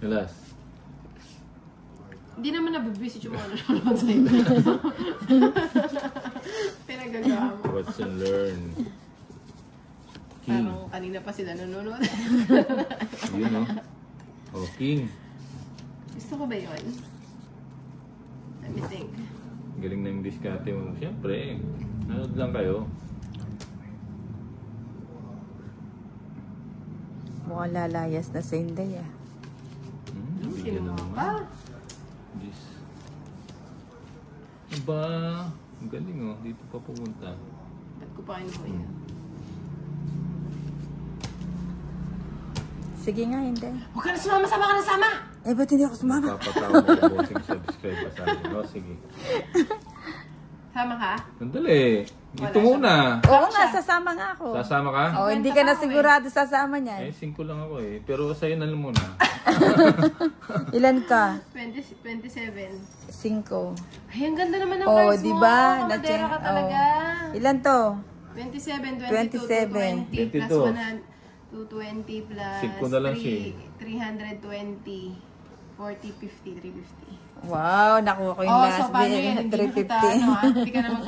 Last. Hindi naman nabibwisit yung mga nanonood sa'yo. Pinagagawa mo. Watch and learn. King. Parang kanina pa sila nanonood. Yun, no? Oh, King. Gusto ko ba yun? Let me think. Galing na yung diskarte mo. Siyempre, nanood lang kayo. Mukhang lalayas na sa Inday ah. Bigyan na naman. Pa? This. Aba, ang galing oh. Dito pa pumunta. Ba't ko pa kinuha yan? Sige nga, Inday. Huwag ka na sumama! Sama ka na sama! Eh, ba't hindi ako sumama? Papatawa mo yung bossing subscribe pa sa akin. No, sige. Sama ka? Sandali. Ito Wala muna. Oo nga, sasama nga ako. Sasama ka? Oh, hindi ka na sigurado sasama niyan. Eh, 5 lang ako eh. Pero sa'yo na lang muna. Ilan ka? 27. 5. Ay, ang ganda naman ng Oh, cards mo. diba? Kamadera ka talaga. Ilan to? 27, 27. 22, 220 plus 22. 100. 220 plus 5 na lang siya. 320. 40, 50, 350. Wow, nakuha ko yung Oh, last so paano day. yan? Hindi na kita, 350. ano, hindi ka na